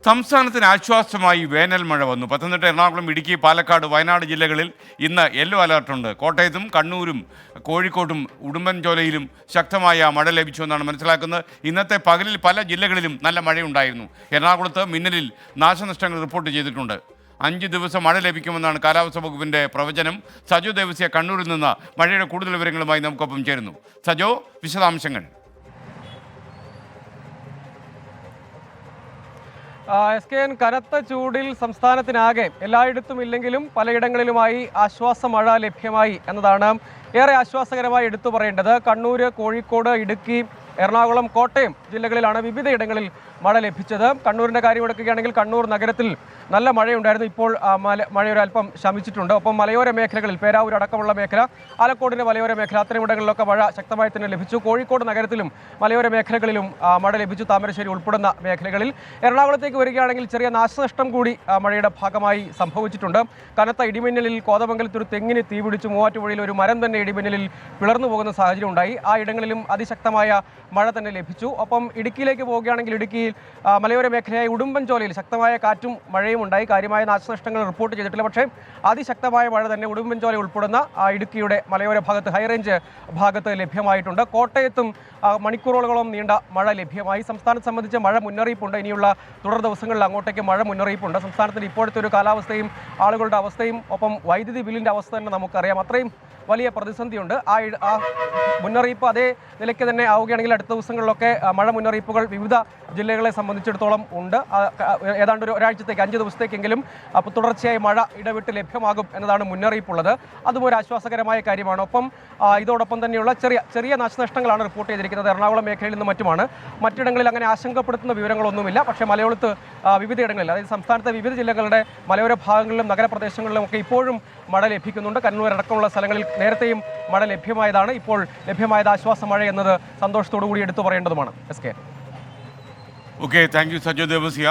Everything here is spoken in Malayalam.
സംസ്ഥാനത്തിന് ആശ്വാസമായി വേനൽ മഴ വന്നു. പത്തനംതിട്ട, എറണാകുളം, ഇടുക്കി, പാലക്കാട്, വയനാട് ജില്ലകളിൽ ഇന്ന് യെല്ലോ അലർട്ടുണ്ട്. കോട്ടയത്തും കണ്ണൂരും കോഴിക്കോട്ടും ഉടുമ്പൻചോലയിലും ശക്തമായ മഴ ലഭിച്ചുവെന്നാണ് മനസ്സിലാക്കുന്നത്. ഇന്നത്തെ പകലിൽ പല ജില്ലകളിലും നല്ല മഴയുണ്ടായിരുന്നു. എറണാകുളത്ത് മിന്നലിൽ നാശനഷ്ടങ്ങൾ റിപ്പോർട്ട് ചെയ്തിട്ടുണ്ട്. 5 ദിവസം മഴ ലഭിക്കുമെന്നാണ് കാലാവസ്ഥാ വകുപ്പിന്റെ പ്രവചനം. സജോ ദേവസ്യ കണ്ണൂരിൽ നിന്ന് മഴയുടെ കൂടുതൽ വിവരങ്ങളുമായി നമുക്കൊപ്പം ചേരുന്നു. സജോ, വിശദാംശങ്ങൾ. SKN കനത്ത ചൂടിൽ സംസ്ഥാനത്തിനാകെ എല്ലായിടത്തും ഇല്ലെങ്കിലും പലയിടങ്ങളിലുമായി ആശ്വാസ മഴ ലഭ്യമായി എന്നതാണ് ഏറെ ആശ്വാസകരമായി എടുത്തു പറയേണ്ടത്. കണ്ണൂർ, കോഴിക്കോട്, ഇടുക്കി, എറണാകുളം, കോട്ടയം ജില്ലകളിലാണ് വിവിധയിടങ്ങളിൽ മഴ ലഭിച്ചത്. കണ്ണൂരിൻ്റെ കാര്യം എടുക്കുകയാണെങ്കിൽ കണ്ണൂർ നഗരത്തിൽ നല്ല മഴയുണ്ടായിരുന്നു. ഇപ്പോൾ മഴയൊരൽപ്പം ശമിച്ചിട്ടുണ്ട്. ഒപ്പം മലയോര മേഖലകളിൽ പേരാവൂർ അടക്കമുള്ള മേഖല, ആലക്കോടിൻ്റെ മലയോര മേഖല, അത്തരമിടങ്ങളിലൊക്കെ മഴ ശക്തമായി തന്നെ ലഭിച്ചു. കോഴിക്കോട് നഗരത്തിലും മലയോര മേഖലകളിലും മഴ ലഭിച്ചു, താമരശ്ശേരി ഉൾപ്പെടുന്ന മേഖലകളിൽ. എറണാകുളത്തേക്ക് വരികയാണെങ്കിൽ ചെറിയ നാശനഷ്ടം കൂടി മഴയുടെ ഭാഗമായി സംഭവിച്ചിട്ടുണ്ട്. കനത്ത ഇടിമിന്നലിൽ കോതമംഗലത്ത് ഒരു തെങ്ങിന് തീപിടിച്ചു. മൂവാറ്റുപുഴയിൽ ഒരു മരം തന്നെ ഇടിമിന്നലിൽ പിളർന്നു പോകുന്ന സാഹചര്യം ഉണ്ടായി. ആ ഇടങ്ങളിലും അതിശക്തമായ മഴ തന്നെ ലഭിച്ചു. ഒപ്പം ഇടുക്കിയിലേക്ക് പോവുകയാണെങ്കിൽ ഇടുക്കിയിൽ മലയോര മേഖലയായ ഉടുമ്പൻചോലയിൽ ശക്തമായ കാറ്റും മഴയും ഉണ്ടായി. കാര്യമായ നാശനഷ്ടങ്ങൾ റിപ്പോർട്ട് ചെയ്തിട്ടില്ല. പക്ഷേ അതിശക്തമായ മഴ തന്നെ ഉടുമ്പൻചോല ഉൾപ്പെടുന്ന ഇടുക്കിയുടെ മലയോര ഭാഗത്ത്, ഹൈറേഞ്ച് ഭാഗത്ത് ലഭ്യമായിട്ടുണ്ട്. കോട്ടയത്തും മണിക്കൂറുകളോളം നീണ്ട മഴ ലഭ്യമായി. സംസ്ഥാനത്തെ സംബന്ധിച്ച് മഴ മുന്നറിയിപ്പുണ്ട്. ഇനിയുള്ള തുടർ ദിവസങ്ങളിൽ അങ്ങോട്ടേക്ക് മഴ മുന്നറിയിപ്പുണ്ട്. സംസ്ഥാനത്തിന് ഇപ്പോഴത്തെ ഒരു കാലാവസ്ഥയും ആളുകളുടെ അവസ്ഥയും ഒപ്പം വൈദ്യുതി ബില്ലിൻ്റെ അവസ്ഥ തന്നെ നമുക്കറിയാം. അത്രയും വലിയ പ്രതിസന്ധിയുണ്ട്. ആ മുന്നറിയിപ്പ് അതേ നിലയ്ക്ക് തന്നെ ആവുകയാണെങ്കിൽ അടുത്ത ദിവസങ്ങളിലൊക്കെ മഴ മുന്നറിയിപ്പുകൾ വിവിധ ജില്ലകളെ സംബന്ധിച്ചിടത്തോളം ഉണ്ട്. ഏതാണ്ട് ഒരാഴ്ചത്തേക്ക് 5 ദിവസത്തേക്കെങ്കിലും തുടർച്ചയായി മഴ ഇടവിട്ട് ലഭ്യമാകും എന്നതാണ് മുന്നറിയിപ്പുള്ളത്. അതും ഒരു ആശ്വാസകരമായ കാര്യമാണ്. ഒപ്പം ഇതോടൊപ്പം തന്നെയുള്ള ചെറിയ നാശനഷ്ടങ്ങളാണ് റിപ്പോർട്ട് ചെയ്തിരിക്കുന്നത്. എറണാകുളം മേഖലയിൽ നിന്നും മറ്റുമാണ്. മറ്റിടങ്ങളിൽ അങ്ങനെ ആശങ്കപ്പെടുത്തുന്ന വിവരങ്ങളൊന്നുമില്ല. പക്ഷേ മലയോളത്ത് വിവിധയിടങ്ങളിൽ, അതായത് സംസ്ഥാനത്തെ വിവിധ ജില്ലകളുടെ മലയോര ഭാഗങ്ങളിലും നഗരപ്രദേശങ്ങളിലും ഒക്കെ ഇപ്പോഴും മഴ ലഭിക്കുന്നുണ്ട്. കണ്ണൂർ അടക്കമുള്ള സ്ഥലങ്ങളിൽ നേരത്തെയും മഴ ലഭ്യമായതാണ്. ഇപ്പോൾ ലഭ്യമായത് ആശ്വാസ മഴ എന്നത് സന്തോഷത്തോടു കൂടി എടുത്തു പറയേണ്ടതുമാണ്. SK. Okay, thank you Sajo Devasya.